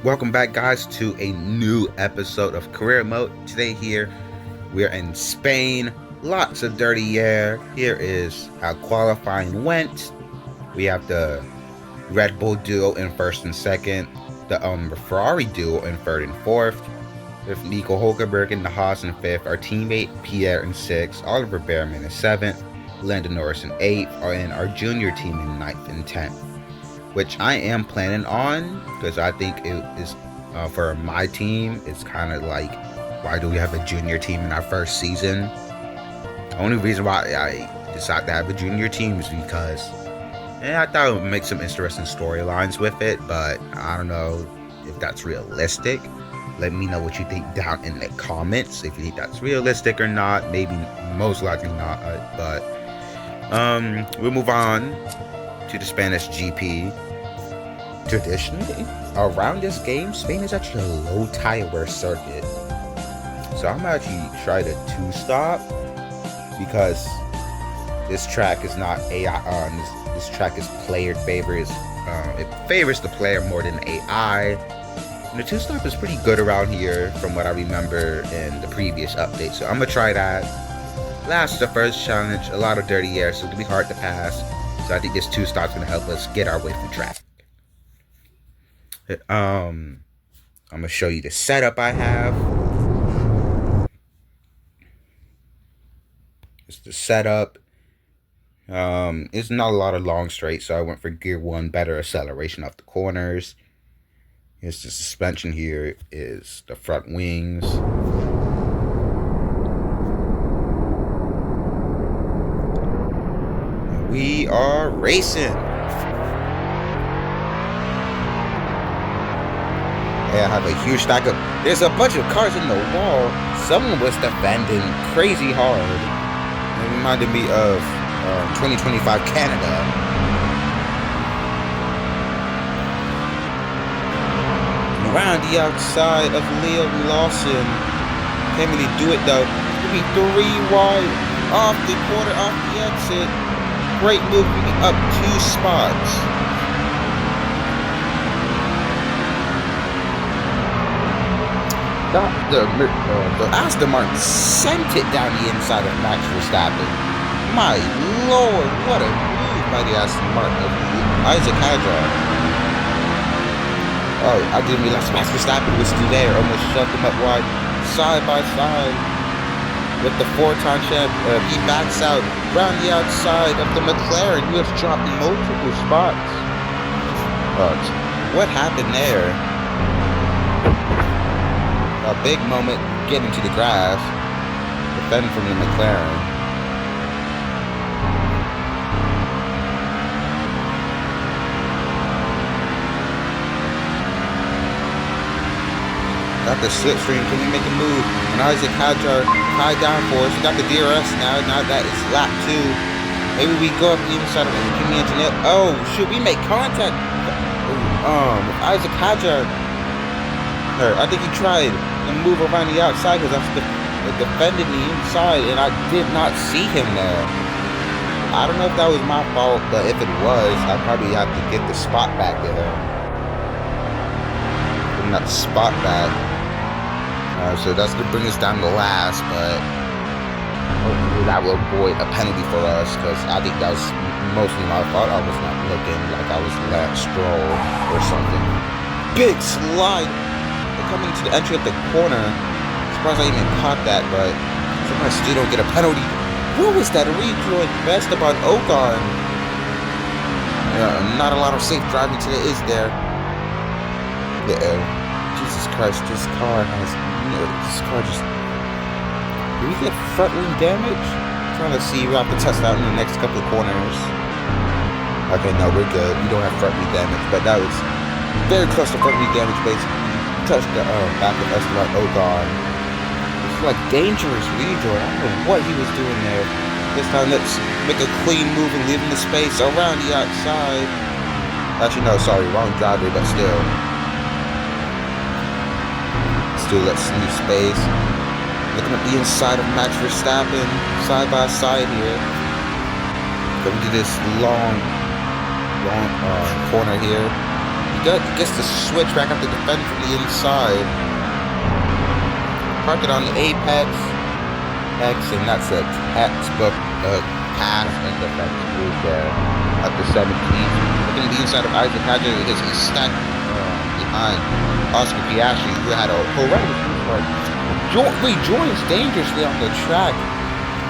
Welcome back, guys, to a new episode of Career Mode. Today here, we're in Spain. Lots of dirty air. Here is how qualifying went. We have the Red Bull duo in first and second, the Ferrari duo in third and fourth, with Nico Hulkenberg in the Haas in fifth, our teammate Pierre in sixth, Oliver Bearman in seventh, Lando Norris in eighth, and our junior team in ninth and 10th. Which I am planning on, because I think it is for my team. It's kind of like, why do we have a junior team in our first season? The only reason why I decided to have a junior team is because I thought it would make some interesting storylines with it, but I don't know if that's realistic. Let me know what you think down in the comments, if you think that's realistic or not. Maybe, most likely not, but we'll move on to the Spanish GP. Traditionally, around this game, Spain is actually a low tire wear circuit. So I'm actually trying to two-stop because this track is not AI. This track is player favors. It favors the player more than AI. And the two-stop is pretty good around here, from what I remember in the previous update. So I'm gonna try that. Last, the first challenge, a lot of dirty air, so it'll be hard to pass. So I think this two-stop's gonna help us get our way through traffic. I'm gonna show you the setup I have. It's the setup. It's not a lot of long straight, so I went for gear 1, better acceleration off the corners. Here's the suspension. Here is the front wings. We are racing. I have a huge stack of. There's a bunch of cars in the wall. Someone was defending crazy hard. It reminded me of 2025 Canada. Around the outside of Leo Lawson. Can't really do it though. It'll be 3 wide off the corner, off the exit. Great move, moving up 2 spots. The Aston Martin sent it down the inside of Max Verstappen. My lord, what a move by the Aston Martin of Isaac Hadjar. Oh, I didn't realize Max Verstappen was still there. Almost shoved him up wide, side by side. With the 4-time champ, he backs out around the outside of the McLaren, who has dropped multiple spots. What happened there? A big moment getting to the grass, defending from the McLaren. Got the slipstream, can we make a move? And Isaac Hadjar, high downforce. We got the DRS now. Now that is lap 2. Maybe we go up the inside of the Kimi engine. Oh, should we make contact? Isaac Hadjar. I think he tried to move around the outside because I was defending the inside, and I did not see him there. I don't know if that was my fault, but if it was, I'd probably have to get the spot back to him. Not the spot back. So that's going to bring us down to last, but hopefully that will avoid a penalty for us, because I think that was mostly my fault. I was not looking like I was Lance Stroll or something. Big slide coming to the entry of the corner. Surprised I even caught that, but somehow I still don't get a penalty. What was that rejoin? Esteban Ocon. Not a lot of safe driving today, is there? Jesus Christ, this car just... Did we get front wing damage? I'm trying to see. We'll have to test out in the next couple of corners. Okay, no, we're good. We don't have front wing damage, but that was very close to front wing damage, basically. Touched the back of Esteban Ocon. It's like dangerous rejoin. I don't know what he was doing there. This time, let's make a clean move and leave him the space around the outside. Actually, no, sorry, wrong driver, but still. Let's leave space. Looking at the inside of Max Verstappen, side by side here. Coming to this long corner here. He gets the switch back up to defend from the inside. Park it on the apex. And that's a textbook pass and defense move there. Up to 17. Looking at the inside of Isaac Hadger because he's stuck behind Oscar Piastri, who had a horrendous restart. Rejoins dangerously on the track.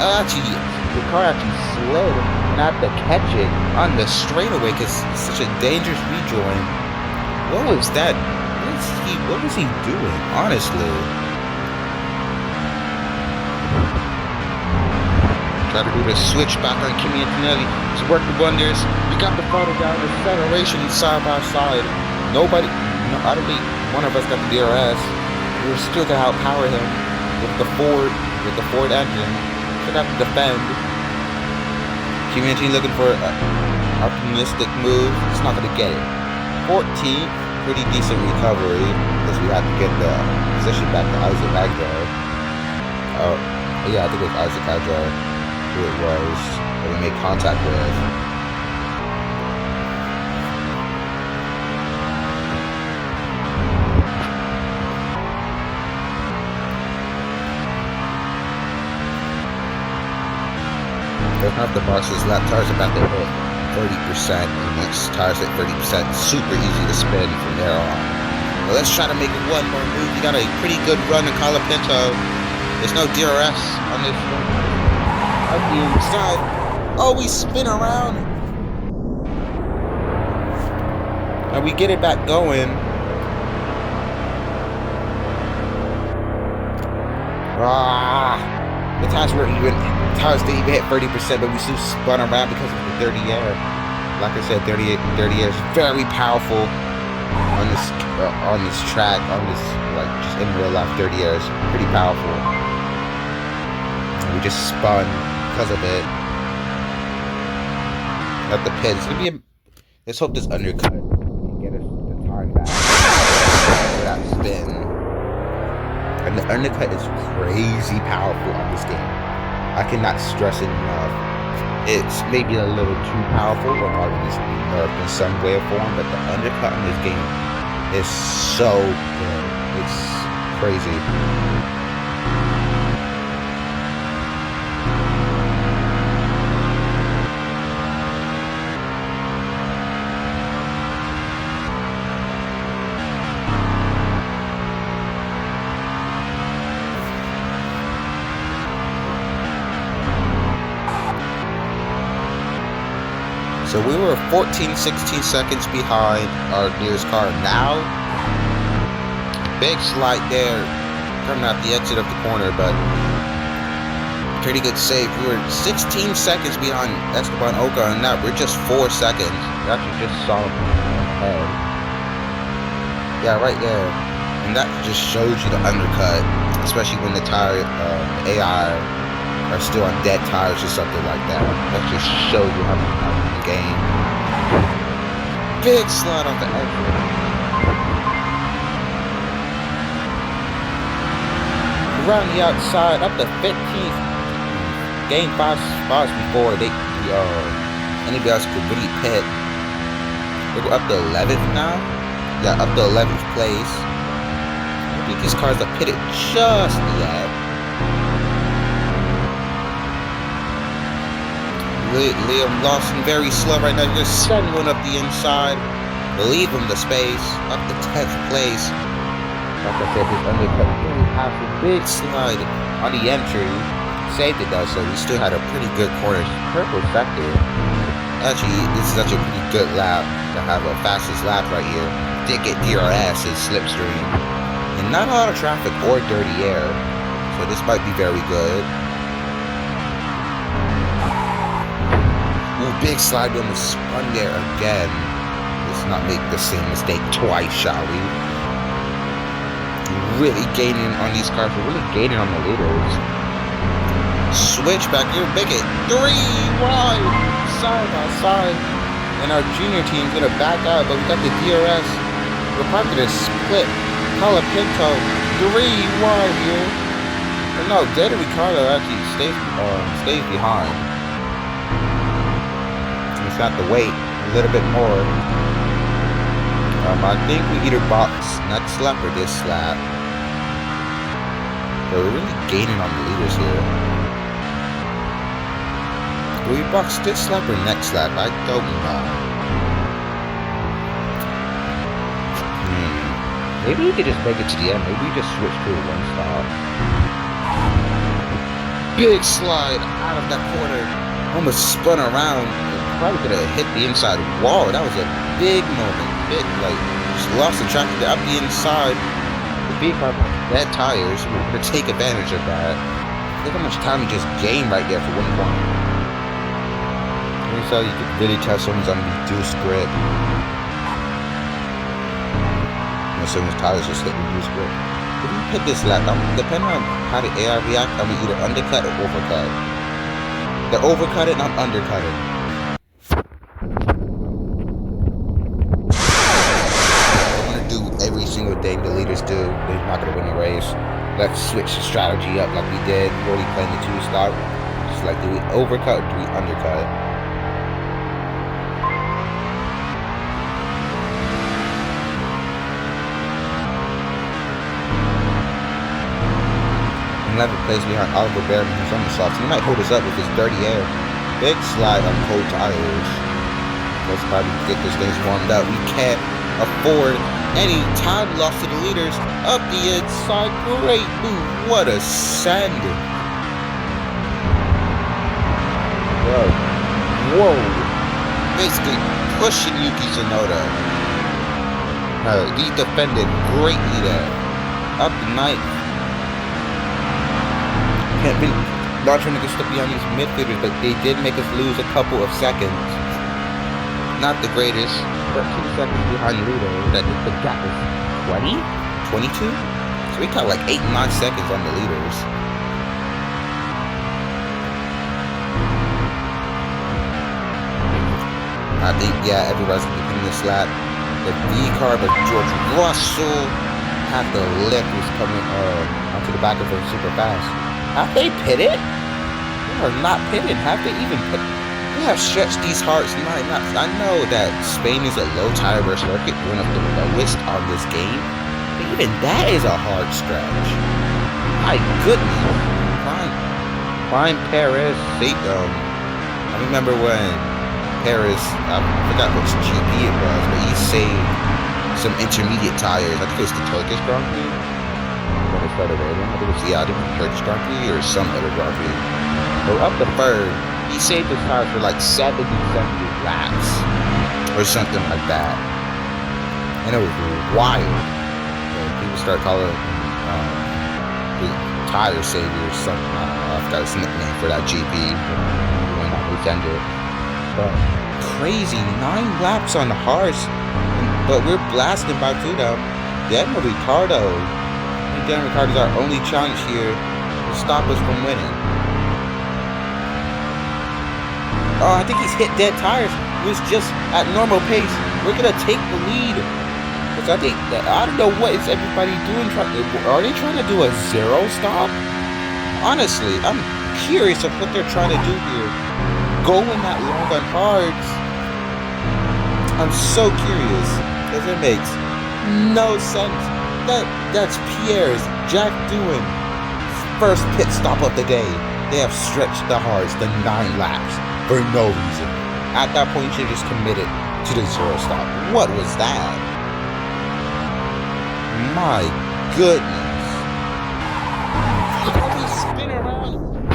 The car actually slid and had to catch it on the straightaway because it's such a dangerous rejoin. What was that? What was he doing, honestly? Try to do the switch back on Kimi Antonelli. It's worked wonders. We got the photo down, acceleration side by side. I don't think one of us got the DRS. We were still gonna outpower him with the Ford engine. Still got to defend. Kimi Antonelli looking for an optimistic move. It's not gonna get it. 14th, pretty decent recovery because we had to get the position back to Isaac Hadjar. Yeah, I think it was Isaac Hadjar who it was that we made contact with. Doesn't have the boxes. Lap tires about to hit 30%, and once tires hit 30%, super easy to spin from there on. But let's try to make one more move. You got a pretty good run in Colapinto. There's no DRS on this one. Up the inside. Oh, we spin around. And we get it back going. The tires were even. Tires didn't even hit 30%, but we still spun around because of the dirty air. Like I said, dirty air is very powerful on this track, like just in real life. Dirty air is pretty powerful. And we just spun because of it. At the pit, it's gonna be let's hope this undercut can get us the time back for that spin. And the undercut is crazy powerful on this game. I cannot stress it enough. It's maybe a little too powerful, or probably needs to be nerfed in some way or form, but the undercut in this game is so good. It's crazy. So we were 14, 16 seconds behind our nearest car. Now, big slide there, coming out the exit of the corner, but pretty good save. We were 16 seconds behind Esteban Ocon, and now we're just 4 seconds. We actually just saw him ahead. Yeah, right there. And that just shows you the undercut, especially when the tire, AI are still on dead tires or something like that. That just shows you how much time in the game. Big slide off the exit. Around the outside, up to 15th. Gained 5 spots before anybody else could really pit. We're up to 11th now. Yeah, up to 11th place. I think these cars are pitted just yet. Liam Lawson very slow right now. Just send one up the inside. Leave him the space. Up to 10th place. Like I said, this undercut really has a big slide on the entry. Saved it though, so we still had a pretty good corner. Purple sector. Actually, this is such a pretty good lap to have a fastest lap right here. Did get DRS and slipstream. And not a lot of traffic or dirty air. So this might be very good. Big slide on the spun there again. Let's not make the same mistake twice, shall we? Really gaining on these cars. We're really gaining on the leaders. Switch back here, big it. 3 wide, side by side. And our junior team's gonna back out, but we got the DRS. We're probably gonna split. Colapinto, 3 wide here. But no, Data Ricardo actually stays behind. Just have to wait a little bit more I think we either box next lap or this lap. But we're really gaining on the leaders here. Will we box this lap or next lap? I don't know. Maybe we could just make it to the end. Maybe we just switch to a one stop. Big slide out of that corner. Almost spun around. Probably could have hit the inside wall. That was a big moment. Big, like, just lost the track up the inside. The V-car bad tires. We're going to take advantage of that. Look how much time we just gained right there for one corner. So you could really tell someone's on reduced grip. Someone's tires just hit reduced grip. If you hit this lap, depending on how the AI react, I'm either undercut or overcut. They're overcutting, I'm undercutting. They're gonna do every single thing the leaders do. They're not gonna win the race. Let's switch the strategy up like we did. We're already playing the two-stop. Just like, do we overcut or do we undercut? Another place behind Oliver Bearman, who's on the softs. He might hold us up with his dirty air. Big slide on cold tires. Let's probably get this thing warmed up. We can't afford any time loss to the leaders. Up the inside, great move. What a send. Whoa. Basically pushing Yuki Tsunoda. He defended greatly there. Up the ninth. Not trying to get stuck behind these midfielders, but they did make us lose a couple of seconds. Not the greatest, but 2 seconds behind the leader. That the gap is 20? 22? So we got like 8-9 seconds on the leaders. I think, yeah, everybody's gonna be pinning this lap. The V car, but George Russell had the lift was coming onto the back of him super fast. Have they pitted? They are not pitted. Have they even pitted? They have stretched these hard 9 laps. I know that Spain is a low tire circuit, one of the lowest on this game. But even that is a hard stretch. My goodness. Fine Paris. I remember when Paris, I forgot which GP it was, but he saved some intermediate tires. I think it was the Turkish Grand Prix. When it started raining, I think it was the Turkish Grand Prix or some other Grand Prix. But up the third, he saved his tires for like 70 laps or something like that. And it was wild. People start calling him the tire savior or something. I don't know. I've got his nickname for that GP. When I pretended. But crazy, 9 laps on the harsh. But we're blasting Bakuda. Daniel Ricciardo. Daniel Ricciardo's our only challenge here to stop us from winning. Oh, I think he's hit dead tires. It was just at normal pace. We're gonna take the lead. Because I think that I don't know what is everybody doing. Are they trying to do a 0 stop? Honestly, I'm curious of what they're trying to do here. Going that long on hards. I'm so curious because it makes no sense. That's Pierre's Jack Doohan first pit stop of the day. They have stretched the hards the 9 laps for no reason. At that point, you just committed to the 0 stop. What was that? My goodness. We spin around.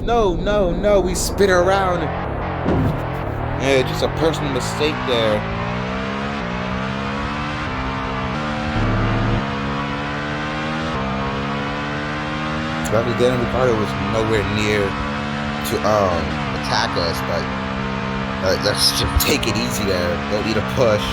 No. We spin around. Yeah, just a personal mistake there. Probably Daniel Ricciardo was nowhere near to attack us, but let's just take it easy there. Don't need a push.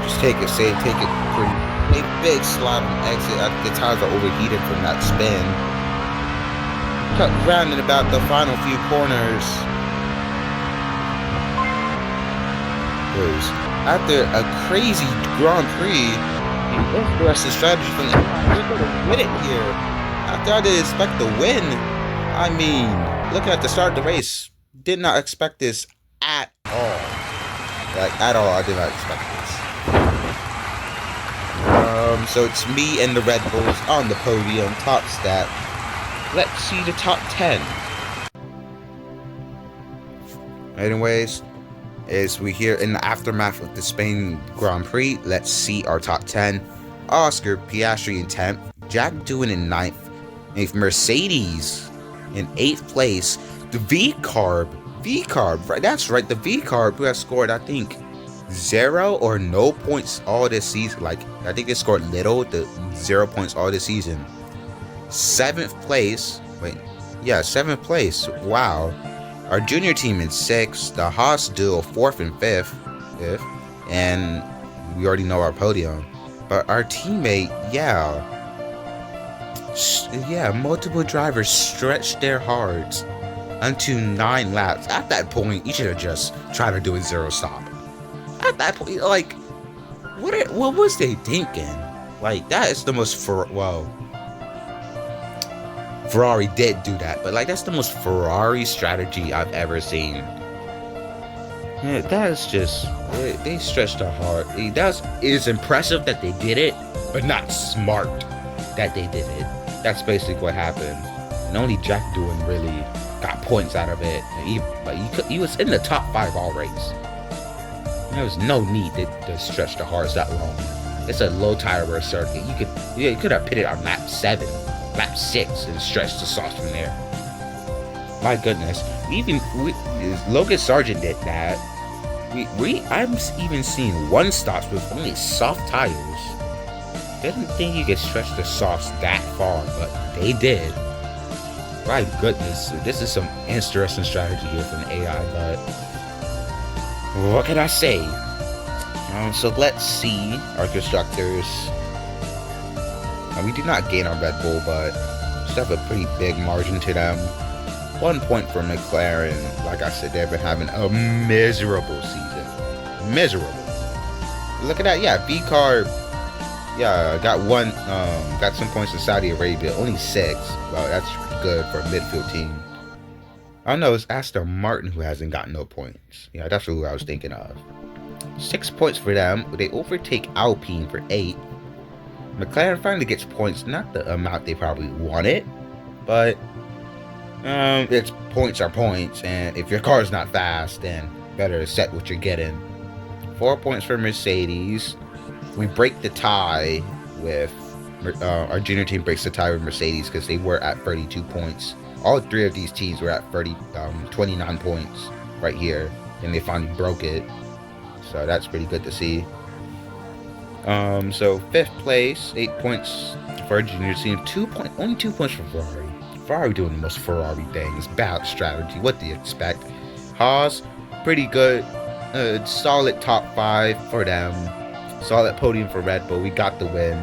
Just take it safe, take it pretty. A big slide on exit. I think the tires are overheated from that spin. Cut round in about the final few corners. After a crazy Grand Prix, the rest of the strategy from the we're going to win it here. After I didn't expect the win, I mean, looking at the start of the race, did not expect this at all. Like, at all, I did not expect this. So it's me and the Red Bulls on the podium, top stat. Let's see the top 10. Anyways, as we here in the aftermath of the Spain Grand Prix, let's see our top 10. Oscar Piastri in 10th, Jack Doohan in 9th, and Mercedes in 8th place. The V-Carb, right? That's right, the V-Carb who has scored, I think, 0 or no points all this season. Like, I think they scored the 0 points all this season. 7th place. Wait, yeah, 7th place. Wow. Our junior team in 6th. The Haas duo 4th and 5th. And we already know our podium. But our teammate, multiple drivers stretched their hearts unto 9 laps. At that point, you should have just tried to do a 0 stop. At that point, like, what was they thinking? Like, that is the most Ferrari did do that, but like, that's the most Ferrari strategy I've ever seen. Yeah, that is just, they stretched their heart. It is impressive that they did it, but not smart that they did it. That's basically what happened. And only Jack Doohan really got points out of it. He was in the top 5 all race. There was no need to stretch the hearts that long. It's a low tire wear circuit. You could have pitted on lap 7, lap 6, and stretched the softs from there. My goodness, Logan Sargent did that. I'm even seeing one stops with only soft tires. Didn't think you could stretch the softs that far, but they did. My goodness, this is some interesting strategy here from the AI, but what can I say? So let's see our constructors. We did not gain on Red Bull, but still have a pretty big margin to them. 1 point for McLaren. Like I said, they've been having a miserable season. Miserable. Look at that. Yeah, V-Carb. Yeah, got some points in Saudi Arabia. Only 6. Well, that's good for a midfield team. I know it's Aston Martin who hasn't gotten no points. Yeah, that's who I was thinking of. 6 points for them. They overtake Alpine for 8. McLaren finally gets points, not the amount they probably wanted, but it's points are points, and if your car's not fast, then better set what you're getting. 4 points for Mercedes. We break the tie with our junior team breaks the tie with Mercedes because they were at 32 points. All 3 of these teams were at 29 points right here, and they finally broke it. So that's pretty good to see. So 5th place, 8 points for our junior team. Only 2 points for Ferrari. Ferrari doing the most Ferrari things. Bad strategy. What do you expect? Haas, pretty good. Solid top 5 for them. Solid podium for Red Bull. We got the win.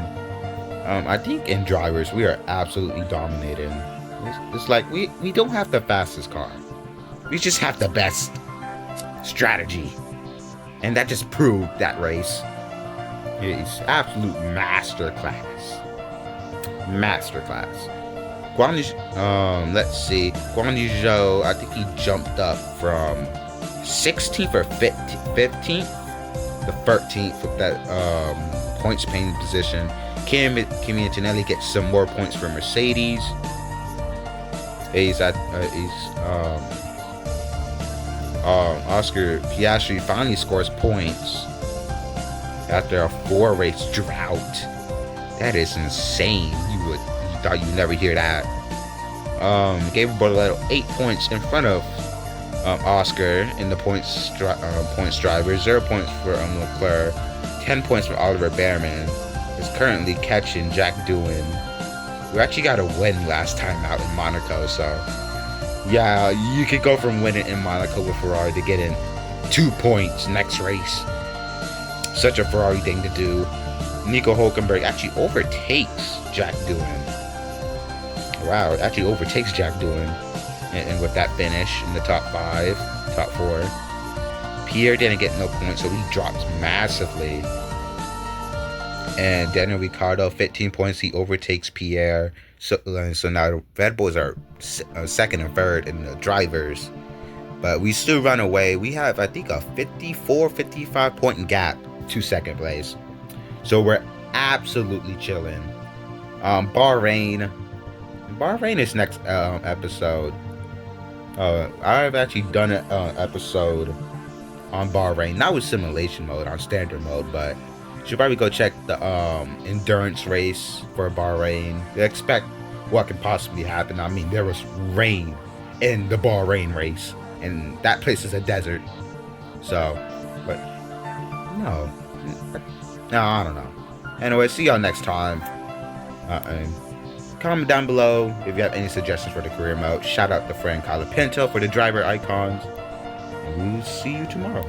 I think in drivers, we are absolutely dominating. It's like we don't have the fastest car. We just have the best strategy. And that just proved that race. It's absolute masterclass. Let's see. Guan Yu Zhou, I think he jumped up from 16th or 15th to 13th with that points paying position. Kimi Antonelli gets some more points for Mercedes. Oscar Piastri finally scores points after a 4-race drought. That is insane. You thought you'd never hear that. Gabriel Bortoleto 8 points in front of Oscar in the points driver. 0 points for Leclerc. 10 points for Oliver Behrman. Is currently catching Jack Doohan. We actually got a win last time out in Monaco, so yeah, you could go from winning in Monaco with Ferrari to getting 2 points next race. Such a Ferrari thing to do. Nico Hülkenberg actually overtakes Jack Doohan. Wow, it actually overtakes Jack Doohan. And with that finish in the top 5, top 4. Pierre didn't get no points, so he drops massively. And Daniel Ricciardo, 15 points, he overtakes Pierre. So now the Red Bulls are 2nd and 3rd in the drivers. But we still run away. We have, I think, a 54, 55 point gap to second place. So we're absolutely chilling. Bahrain is next episode. I've actually done an episode on Bahrain, not with simulation mode, on standard mode, but you should probably go check the endurance race for Bahrain. You expect what can possibly happen. I mean, there was rain in the Bahrain race, and that place is a desert. So, but no, I don't know. Anyway, see y'all next time. And comment down below if you have any suggestions for the career mode. Shout out to friend Colapinto for the driver icons. And we'll see you tomorrow.